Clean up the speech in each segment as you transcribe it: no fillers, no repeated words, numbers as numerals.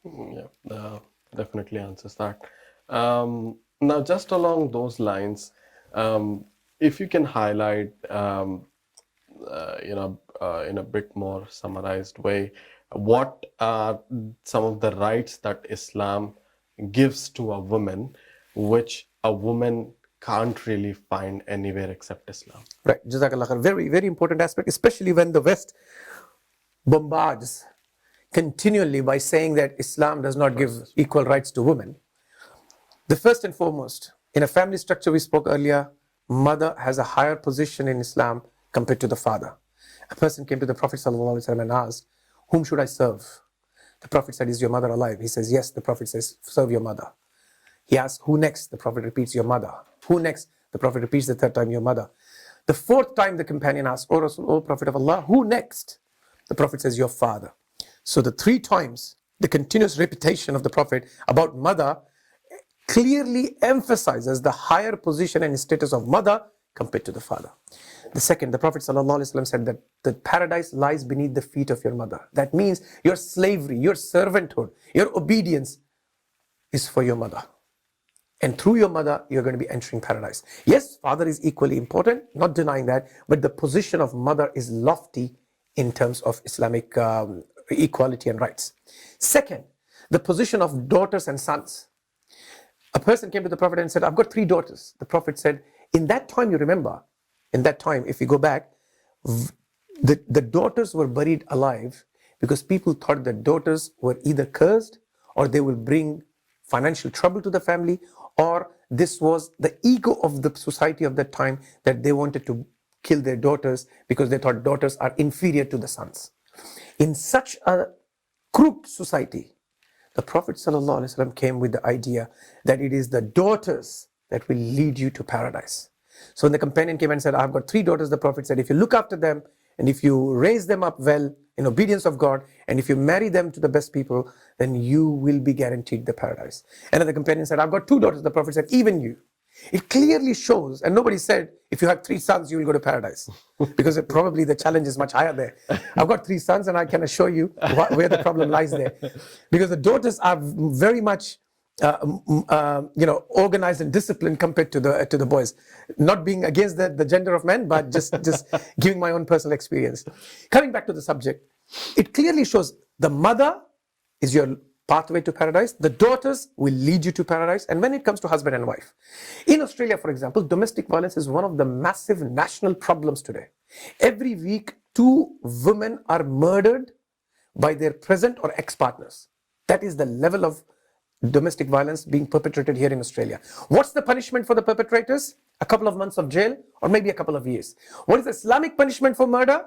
Yeah, definitely answers that. Now, just along those lines, if you can highlight, in a bit more summarized way, what are some of the rights that Islam gives to a woman, which a woman can't really find anywhere except Islam? Right, Jazakallah khair. Very, very important aspect, especially when the West bombards continually by saying that Islam does not give equal rights to women. The first and foremost, in a family structure we spoke earlier, mother has a higher position in Islam compared to the father. A person came to the Prophet ﷺ and asked, whom should I serve? The Prophet said, is your mother alive? He says, yes. The Prophet says, serve your mother. He asks, who next? The Prophet repeats, your mother. Who next? The Prophet repeats the third time, your mother. The fourth time the companion asks, O Rasul, O Prophet of Allah, who next? The Prophet says, your father. So the three times, the continuous repetition of the Prophet about mother clearly emphasizes the higher position and status of mother compared to the father. The second, the Prophet ﷺ said that the paradise lies beneath the feet of your mother. That means your slavery, your servanthood, your obedience is for your mother. And through your mother, you're going to be entering paradise. Yes, father is equally important, not denying that, but the position of mother is lofty in terms of Islamic equality and rights. Second, the position of daughters and sons. A person came to the Prophet and said, I've got three daughters. The Prophet said, in that time, you remember, in that time, if you go back, the daughters were buried alive because people thought that daughters were either cursed or they will bring financial trouble to the family, or this was the ego of the society of that time that they wanted to kill their daughters because they thought daughters are inferior to the sons. In such a crooked society, the Prophet ﷺ came with the idea that it is the daughters that will lead you to paradise. So when the companion came and said, I've got three daughters, the Prophet said, if you look after them and if you raise them up well in obedience of God, and if you marry them to the best people, then you will be guaranteed the paradise. And then the companion said, I've got two daughters. The Prophet said, even you. It clearly shows, and nobody said, if you have three sons, you will go to paradise. Because probably the challenge is much higher there. I've got three sons, and I can assure you where the problem lies there. Because the daughters are very much organized and disciplined compared to the boys. Not being against the gender of men, but just giving my own personal experience. Coming back to the subject, it clearly shows the mother is your pathway to paradise. The daughters will lead you to paradise. And when it comes to husband and wife, in Australia, for example, domestic violence is one of the massive national problems today. Every week, 2 women are murdered by their present or ex-partners. That is the level of domestic violence being perpetrated here in Australia. What's the punishment for the perpetrators? A couple of months of jail or maybe a couple of years. What is the Islamic punishment for murder?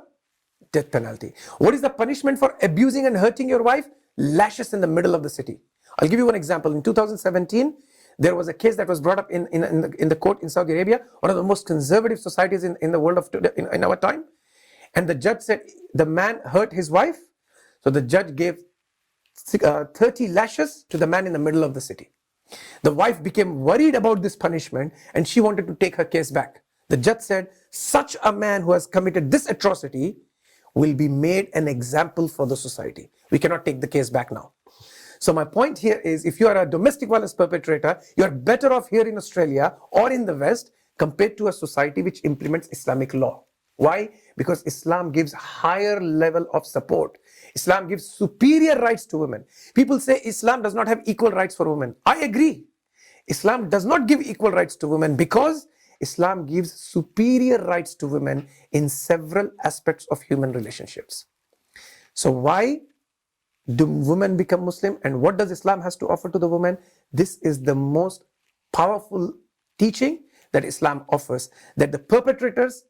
Death penalty. What is the punishment for abusing and hurting your wife? Lashes in the middle of the city. I'll give you one example. In 2017, there was a case that was brought up in the court in Saudi Arabia, one of the most conservative societies in the world of today, in our time. And the judge said the man hurt his wife. So the judge gave 30 lashes to the man in the middle of the city. The wife became worried about this punishment and she wanted to take her case back. The judge said, such a man who has committed this atrocity will be made an example for the society. We cannot take the case back now. So my point here is, if you are a domestic violence perpetrator, you are better off here in Australia or in the West compared to a society which implements Islamic law. Why? Because Islam gives higher level of support. Islam gives superior rights to women. People say Islam does not have equal rights for women. I agree. Islam does not give equal rights to women because Islam gives superior rights to women in several aspects of human relationships. So why do women become Muslim, and what does Islam has to offer to the woman? This is the most powerful teaching that Islam offers, that the perpetrators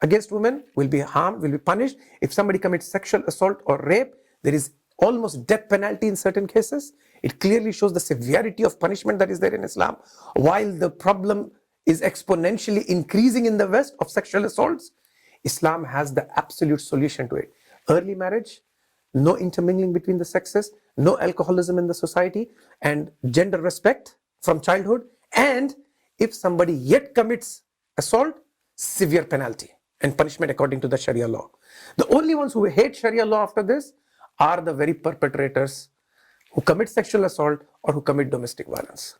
against women will be harmed, will be punished. If somebody commits sexual assault or rape, there is almost death penalty in certain cases. It clearly shows the severity of punishment that is there in Islam. While the problem is exponentially increasing in the West of sexual assaults, Islam has the absolute solution to it. Early marriage, no intermingling between the sexes, no alcoholism in the society, and gender respect from childhood. And if somebody yet commits assault, severe penalty and punishment according to the Sharia law. The only ones who hate Sharia law after this are the very perpetrators who commit sexual assault or who commit domestic violence.